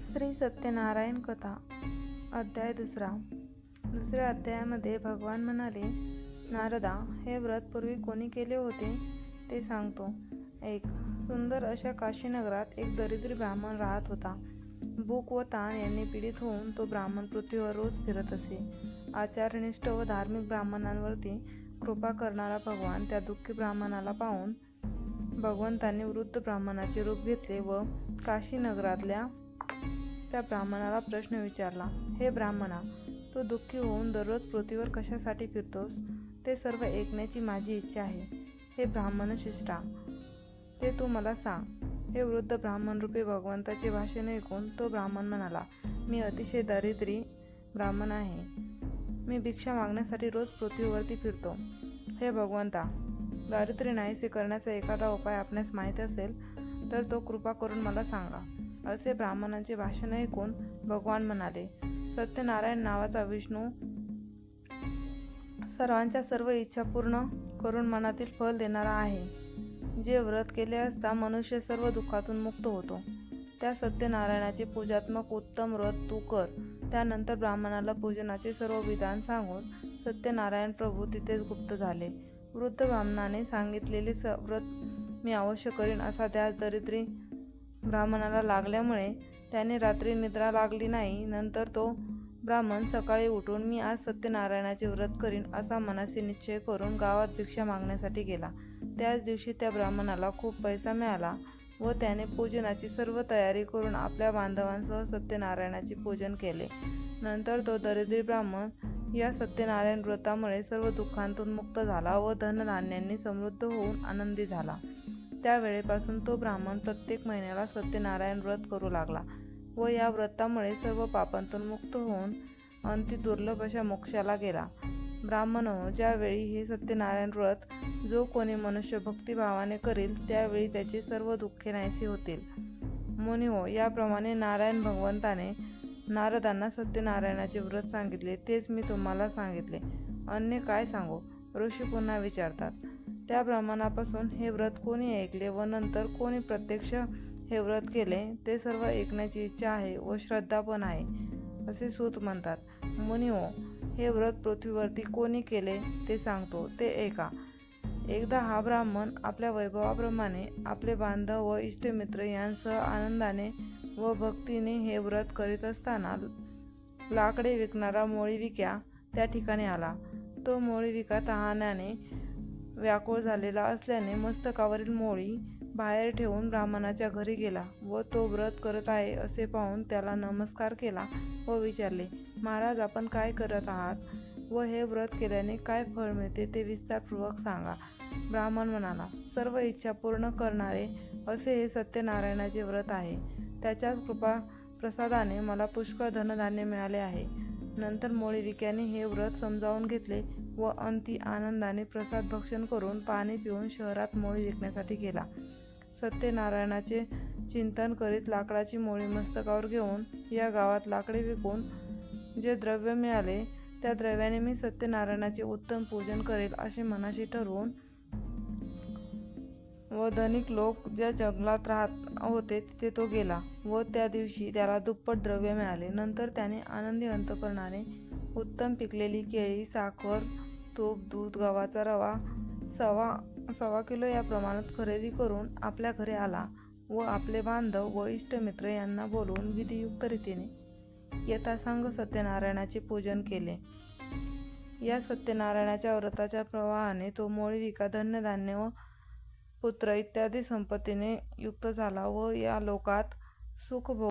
श्री सत्यनारायण कथा अध्याय दुसऱ्या अध्यायामध्ये भगवान म्हणाले, नारदा, हे व्रत पूर्वी कोणी केले होते ते सांगतो. एक सुंदर अशा काशीनगरात एक दरिद्री ब्राह्मण राहत होता. भूक व ताण यांनी पीडित होऊन तो ब्राह्मण पृथ्वीवर रोज फिरत असे. आचारनिष्ठ व धार्मिक ब्राह्मणांवरती कृपा करणारा भगवान त्या दुःखी ब्राह्मणाला पाहून भगवंतांनी वृद्ध ब्राह्मणाचे रूप घेतले व काशीनगरातल्या त्या ब्राह्मणाला प्रश्न विचारला. हे ब्राह्मणा, तू दुःखी होऊन दररोज पृथ्वीवर कशासाठी फिरतोस ते सर्व ऐकण्याची माझी इच्छा आहे. हे ब्राह्मण शिष्टा, ते तू मला सांग. हे वृद्ध ब्राह्मण रूपी भगवंताचे भाषण ऐकून तो ब्राह्मण म्हणाला, मी अतिशय दारिद्र्य ब्राह्मण आहे. मी भिक्षा मागण्यासाठी रोज पृथ्वीवरती फिरतो. हे भगवंता, दारिद्र्य नाहीसे करण्याचा एखादा उपाय आपणास माहीत असेल तर तो कृपा करून मला सांगा. असे ब्राह्मणांचे भाषण ऐकून भगवान म्हणाले, सत्यनारायण नावाचा विष्णू सर्वांच्या सर्व इच्छा पूर्ण करून मनातील फल देणारा आहे. जे व्रत केले असता मनुष्य सर्व दुःखातून मुक्त होतो. त्या सत्यनारायणाचे पूजात्मक उत्तम व्रत तू कर. त्यानंतर ब्राह्मणाला पूजनाचे सर्व विधान सांगून सत्यनारायण प्रभू तिथेच गुप्त झाले. वृद्ध ब्राह्मणाने सांगितलेले व्रत मी अवश्य करीन असा त्या दरिद्री ब्राह्मणाला लागल्यामुळे त्याने रात्री निद्रा लागली नाही. नंतर तो ब्राह्मण सकाळी उठून मी आज सत्यनारायणाचे व्रत करीन असा मनाशी निश्चय करून गावात भिक्षा मागण्यासाठी गेला. त्याच दिवशी त्या ब्राह्मणाला खूप पैसा मिळाला व त्याने पूजनाची सर्व तयारी करून आपल्या बांधवांसह सत्यनारायणाचे पूजन केले. नंतर तो दरिद्री ब्राह्मण या सत्यनारायण व्रतामुळे सर्व दुःखांतून मुक्त झाला व धनधान्यांनी समृद्ध होऊन आनंदी झाला. त्यावेळेपासून तो ब्राह्मण प्रत्येक महिन्याला सत्यनारायण व्रत करू लागला व या व्रतामुळे सर्व पापांतून मुक्त होऊन अति दुर्लभ अशा मोक्षाला गेला. ब्राह्मणो, ज्यावेळी हे सत्यनारायण व्रत जो कोणी मनुष्य भक्तिभावाने करील त्यावेळी त्याची सर्व दुःखे नाहीशी होतील. मुनिहो, याप्रमाणे नारायण भगवंताने नारदांना सत्यनारायणाचे व्रत सांगितले तेच मी तुम्हाला सांगितले. अन्य काय सांगू? ऋषी पुन्हा विचारतात. त्या ब्राह्मणापासून हे व्रत कोणी ऐकले व नंतर कोणी प्रत्यक्ष हे व्रत केले ते सर्व ऐकण्याची इच्छा आहे व श्रद्धा पण आहे असे सूत म्हणतात. मुनिहो, हे व्रत पृथ्वीवरती कोणी केले ते सांगतो, ते ऐका. एकदा हा ब्राह्मण आपल्या वैभवाप्रमाणे आपले बांधव व इष्टमित्र यांसह आनंदाने व भक्तीने हे व्रत करीत असताना लाकडे विकणारा मोळीविक्या त्या ठिकाणी आला. तो मोळीविका तहाण्याने व्याकुळ झालेला असल्याने मस्तकावरील मोळी बाहेर ठेवून ब्राह्मणाच्या घरी गेला व तो व्रत करत आहे असे पाहून त्याला नमस्कार केला व विचारले, महाराज, आपण काय करत आहात व हे व्रत केल्याने काय फळ मिळते ते विस्तारपूर्वक सांगा. ब्राह्मण म्हणाला, सर्व इच्छा पूर्ण करणारे असे हे सत्यनारायणाचे व्रत आहे. त्याच्याच कृपा प्रसादाने मला पुष्कळ धनधान्य मिळाले आहे. नंतर मोळीविक्याने हे व्रत समजावून घेतले व अंती आनंदाने प्रसाद भक्षण करून पाणी पिऊन शहरात मोळी विकण्यासाठी गेला. सत्यनारायणाचे चिंतन करीत लाकडाची मोळी मस्तकावर घेऊन या गावात लाकडे विकून जे द्रव्य मिळाले त्या द्रव्याने मी सत्यनारायणाचे उत्तम पूजन करेल असे मनाशी ठरवून व धनिक लोक ज्या जंगलात राहत होते तिथे तो गेला व त्या दिवशी त्याला दुप्पट द्रव्य मिळाले. नंतर त्याने आनंदी अंतःकरणाने उत्तम पिकलेली केळी, साखर, तूप, दूध, गव्हाचा रवा सव्वा किलो या प्रमाणात खरेदी करून आपल्या घरी आला व आपले बांधव व इष्टमित्र यांना बोलवून विधियुक्त रीतीने यथासांग सत्यनारायणाचे पूजन केले. या सत्यनारायणाच्या व्रताच्या प्रवाहाने तो मोळीविका धनधान्य व पुत्र इत्यादी संपत्तीने युक्त झाला व या लोकात सुख